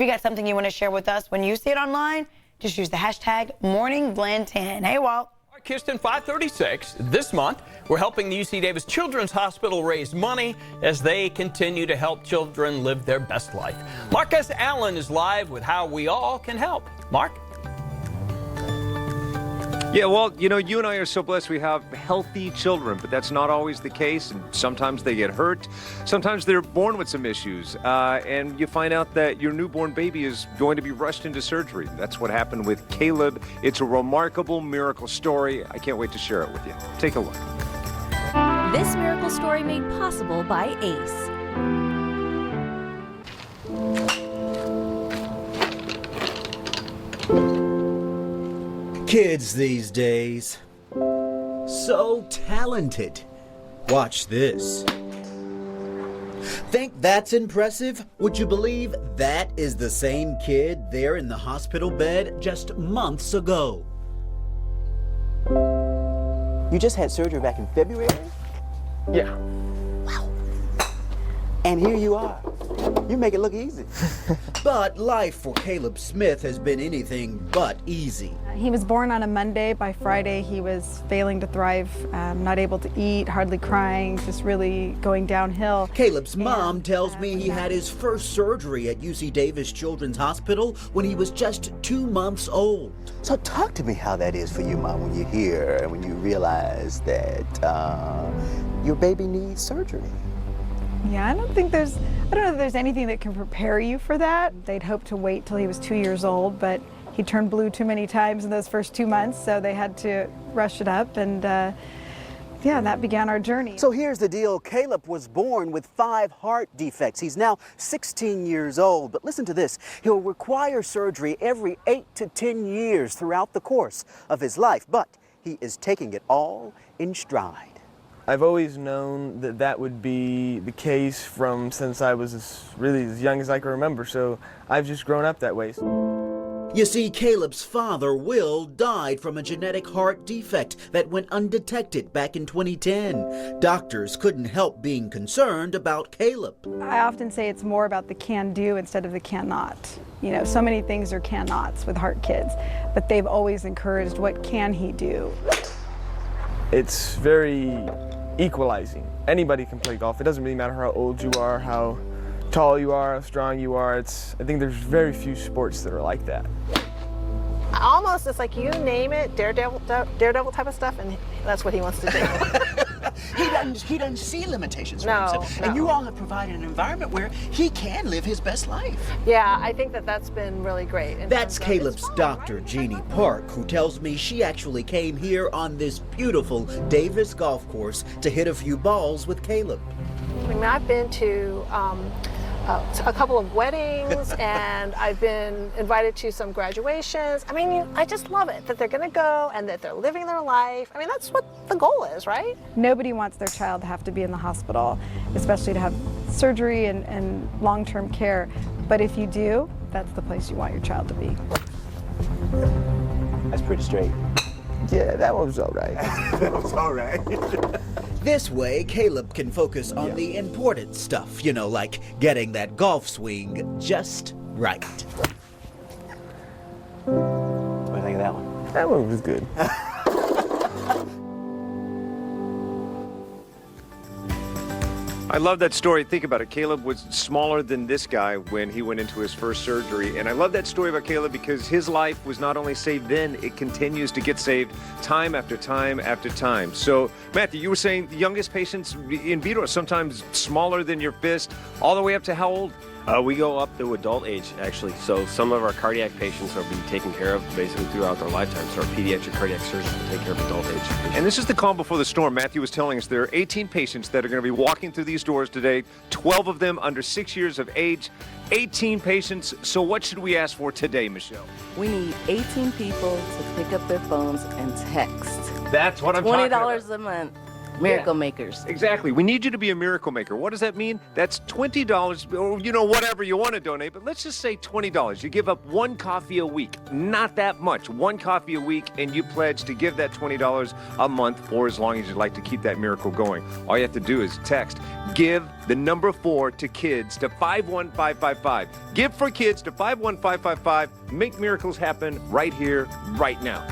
If you got something you want to share with us when you see it online, just use the hashtag MorningGlenn10. Hey, Walt. Kirsten, 536. This month, we're helping the UC Davis Children's Hospital raise money as they continue to help children live their best life. Marcus Allen is live with how we all can help. Mark? Yeah, well, you know, you and I are so blessed we have healthy children, but that's not always the case, and sometimes they get hurt. Sometimes they're born with some issues, and you find out that your newborn baby is going to be rushed into surgery. That's what happened with Caleb. It's a remarkable miracle story. I can't wait to share it with you. Take a look. This miracle story made possible by ACE. Kids these days, so talented. Watch this. Think that's impressive? Would you believe that is the same kid there in the hospital bed just months ago? You just had surgery back in February? Yeah. Wow. And here you are. You make it look easy. But life for Caleb Smith has been anything but easy. He was born on a Monday. By Friday, he was failing to thrive, not able to eat, hardly crying, just really going downhill. Caleb's mom tells me he had his first surgery at UC Davis Children's Hospital when he was just 2 months old. So talk to me how that is for you, Mom, when you're here and when you realize that your baby needs surgery. Yeah, I don't know if there's anything that can prepare you for that. They'd hoped to wait till he was 2 years old, but he turned blue too many times in those first 2 months, so they had to rush it up, and yeah, that began our journey. So here's the deal. Caleb was born with 5 heart defects. He's now 16 years old, but listen to this. He'll require surgery every 8 to 10 years throughout the course of his life, but he is taking it all in stride. I've always known that that would be the case since I was as young as I can remember, so I've just grown up that way. You see, Caleb's father, Will, died from a genetic heart defect that went undetected back in 2010. Doctors couldn't help being concerned about Caleb. I often say it's more about the can-do instead of the cannot. You know, so many things are cannots with heart kids, but they've always encouraged what can he do. It's very equalizing. Anybody can play golf. It doesn't really matter how old you are, how tall you are, how strong you are. I think there's very few sports that are like that. Almost, it's like you name it, daredevil type of stuff, and that's what he wants to do. He doesn't see limitations for No, himself. no. And you all have provided an environment where he can live his best life. Yeah, I think that's been really great. That's Caleb's doctor, Jeannie Park, who tells me she actually came here on this beautiful Davis golf course to hit a few balls with Caleb. I mean, I've been to a couple of weddings, and I've been invited to some graduations. I mean, I just love it that they're going to go and that they're living their life. I mean, that's what the goal is, right? Nobody wants their child to have to be in the hospital, especially to have surgery and long-term care. But if you do, that's the place you want your child to be. That's pretty straight. Yeah, that one was all right. That was all right. This way, Caleb can focus on the important stuff, you know, like getting that golf swing just right. What do you think of that one? That one was good. I love that story. Think about it. Caleb was smaller than this guy when he went into his first surgery. And I love that story about Caleb because his life was not only saved then, it continues to get saved time after time after time. So, Matthew, you were saying the youngest patients in vitro are sometimes smaller than your fist, all the way up to how old? We go up to adult age, actually. So some of our cardiac patients are being taken care of basically throughout their lifetime. So our pediatric cardiac surgeons will take care of adult age patients. And this is the calm before the storm. Matthew was telling us there are 18 patients that are going to be walking through these doors today, 12 of them under 6 years of age, 18 patients. So what should we ask for today, Michelle? We need 18 people to pick up their phones and text. That's what I'm talking about. $20 a month. Miracle makers. Exactly. We need you to be a miracle maker. What does that mean? That's $20, or, you know, whatever you want to donate, but let's just say $20. You give up one coffee a week. Not that much. One coffee a week, and you pledge to give that $20 a month for as long as you'd like to keep that miracle going. All you have to do is text "Give" the number 4 to kids to 51555. Give for kids to 51555. Make miracles happen right here, right now.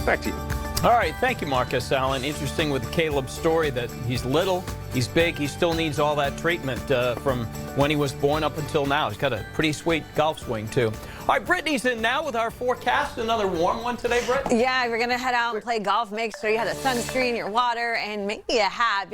Back to you. All right, thank you, Marcus Allen. Interesting with Caleb's story that he's little, he's big, he still needs all that treatment from when he was born up until now. He's got a pretty sweet golf swing, too. All right, Brittany's in now with our forecast. Another warm one today, Britt? Yeah, we're going to head out and play golf. Make sure you have the sunscreen, your water, and maybe a hat.